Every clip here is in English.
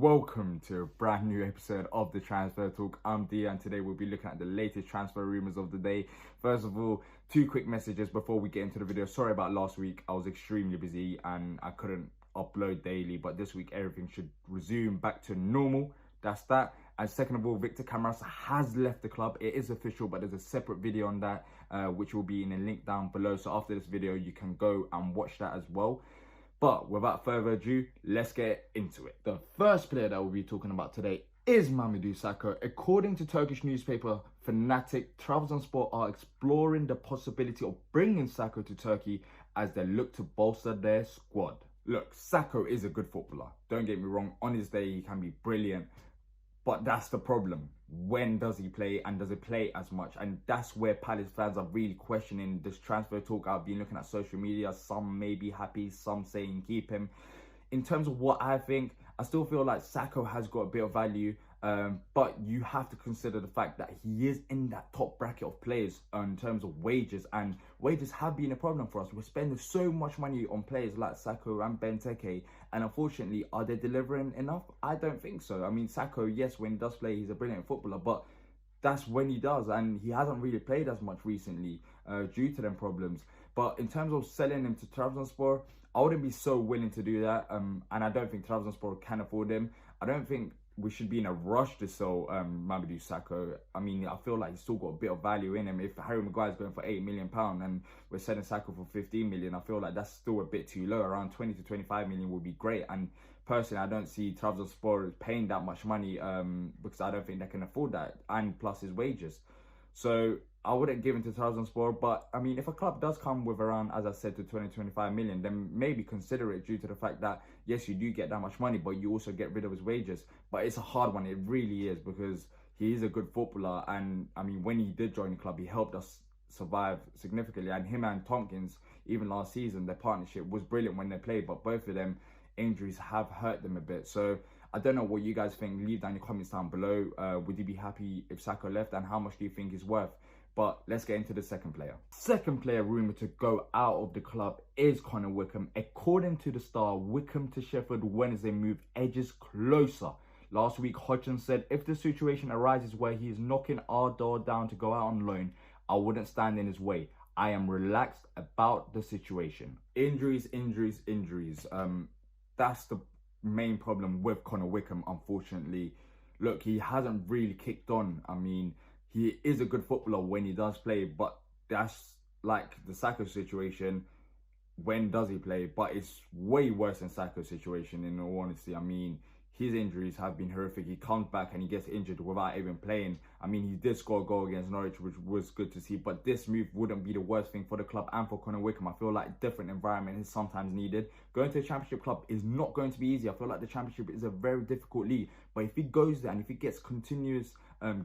Welcome to a brand new episode of the Transfer Talk. I'm Diyar and today we'll be looking at the latest transfer rumours of the day. First of all, two quick messages before we get into the video. Sorry about last week, I was extremely busy and I couldn't upload daily, but this week everything should resume back to normal. That's that. And second of all, Victor Camarasa has left the club. It is official, but there's a separate video on that, which will be in a link down below. So after this video, you can go and watch that as well. But without further ado, let's get into it. The first player that we'll be talking about today is Mamadou Sakho. According to Turkish newspaper Fanatic, Trabzonspor are exploring the possibility of bringing Sakho to Turkey as they look to bolster their squad. Look, Sakho is a good footballer. Don't get me wrong, on his day he can be brilliant. But that's the problem. When does he play and does he play as much? And that's where Palace fans are really questioning this transfer talk. I've been looking at social media. Some may be happy, some saying keep him. In terms of what I think, I still feel like Sakho has got a bit of value. But you have to consider the fact that he is in that top bracket of players in terms of wages. And wages have been a problem for us. We're spending so much money on players like Sakho and Benteke. And unfortunately, are they delivering enough? I don't think so. I mean, Sakho, yes, when he does play, he's a brilliant footballer. But that's when he does. And he hasn't really played as much recently due to them problems. But in terms of selling him to Trabzonspor, I wouldn't be so willing to do that. And I don't think Trabzonspor can afford him. I don't think we should be in a rush to sell Mamadou Sakho. I mean, I feel like he's still got a bit of value in him. If Harry Maguire's going for £8 million and we're selling Sakho for 15 million, I feel like that's still a bit too low. Around 20 to 25 million would be great. And personally, I don't see Trabzonspor paying that much money because I don't think they can afford that, and plus his wages. So I wouldn't give him to Trabzonspor, but I mean, if a club does come with around, as I said, to 20, 25 million, then maybe consider it due to the fact that, yes, you do get that much money, but you also get rid of his wages. But it's a hard one, it really is, because he is a good footballer. And I mean, when he did join the club, he helped us survive significantly. And him and Tompkins, even last season, their partnership was brilliant when they played, but both of them, injuries have hurt them a bit. So I don't know what you guys think. Leave down your comments down below. Would you be happy if Sakho left, and how much do you think he's worth? But let's get into the second player. Second player rumoured to go out of the club is Wickham. According to the Star, Wickham to Sheffield Wednesday move edges closer. Last week, Hodgson said, if the situation arises where he is knocking our door down to go out on loan, I wouldn't stand in his way. I am relaxed about the situation. Injuries. That's the main problem with Wickham, unfortunately. Look, he hasn't really kicked on. I mean, he is a good footballer when he does play, but that's like the Sakho situation. When does he play? But it's way worse than Sakho's situation, in all honesty. I mean, his injuries have been horrific. He comes back and he gets injured without even playing. I mean, he did score a goal against Norwich, which was good to see. But this move wouldn't be the worst thing for the club and for Wickham. I feel like different environment is sometimes needed. Going to a championship club is not going to be easy. I feel like the championship is a very difficult league. But if he goes there and if he gets continuous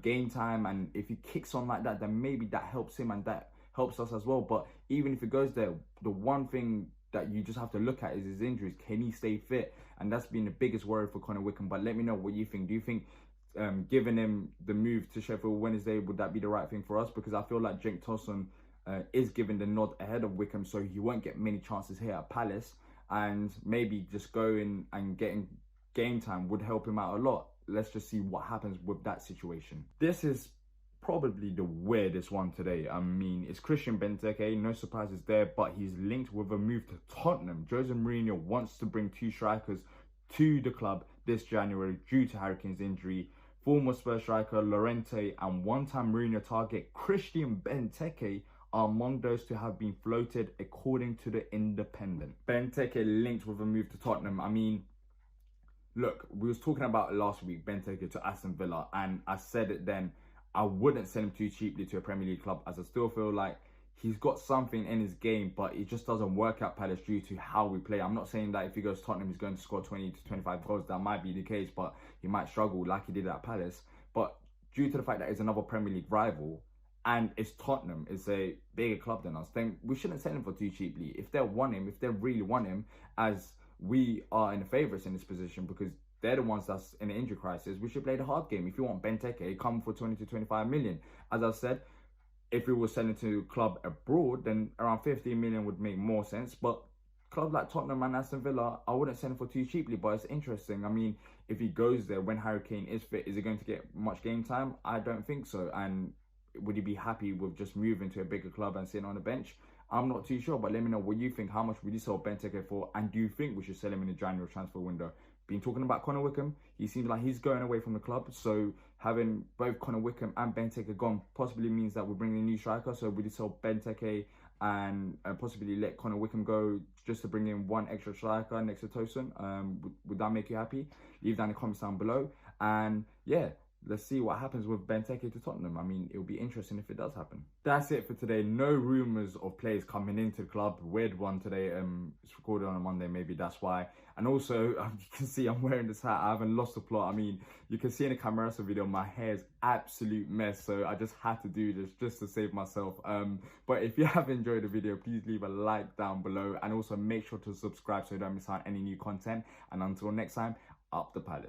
game time, and if he kicks on like that, then maybe that helps him and that helps us as well. But even if he goes there, the one thing that you just have to look at is his injuries. Can he stay fit? And that's been the biggest worry for Wickham. But let me know what you think. Do you think giving him the move to Sheffield Wednesday, would that be the right thing for us? Because I feel like Cenk Tosun is giving the nod ahead of Wickham, so he won't get many chances here at Palace, and maybe just going and getting game time would help him out a lot. Let's just see what happens with that situation. This is probably the weirdest one today. I mean, it's Christian Benteke, no surprises there, but he's linked with a move to Tottenham. Jose Mourinho wants to bring two strikers to the club this January due to Harry Kane's injury. Former Spurs striker Llorente and one-time Mourinho target Christian Benteke are among those to have been floated, according to the Independent. Benteke linked with a move to Tottenham. I mean, look, we was talking about last week, Benteke to Aston Villa, and I said it then, I wouldn't sell him too cheaply to a Premier League club, as I still feel like he's got something in his game, but it just doesn't work at Palace due to how we play. I'm not saying that if he goes to Tottenham, he's going to score 20 to 25 goals. That might be the case, but he might struggle like he did at Palace. But due to the fact that it's another Premier League rival, and it's Tottenham, it's a bigger club than us, then we shouldn't sell him for too cheaply. If they want him, if they really want him, as we are in the favourites in this position, because they're the ones that's in an injury crisis, we should play the hard game. If you want Benteke, come for 20 to 25 million. As I said, if we were selling to a club abroad, then around 15 million would make more sense. But clubs like Tottenham and Aston Villa, I wouldn't send him for too cheaply, but it's interesting. I mean, if he goes there when Harry Kane is fit, is he going to get much game time? I don't think so. And would he be happy with just moving to a bigger club and sitting on the bench? I'm not too sure, but let me know what you think. How much would you sell Benteke for? And do you think we should sell him in the January transfer window? Been talking about Connor Wickham. He seems like he's going away from the club. So having both Connor Wickham and Benteke gone possibly means that we're bringing a new striker. So would you sell Benteke and possibly let Connor Wickham go just to bring in one extra striker next to Tosin? Would that make you happy? Leave down in the comments down below. And yeah, let's see what happens with Benteke to Tottenham. I mean, it'll be interesting if it does happen. That's it for today. No rumours of players coming into the club. Weird one today. It's recorded on a Monday, maybe that's why. And also, you can see I'm wearing this hat. I haven't lost the plot. I mean, you can see in the camera video, my hair is absolute mess. So I just had to do this just to save myself. But if you have enjoyed the video, please leave a like down below. And also make sure to subscribe so you don't miss out on any new content. And until next time, up the palace.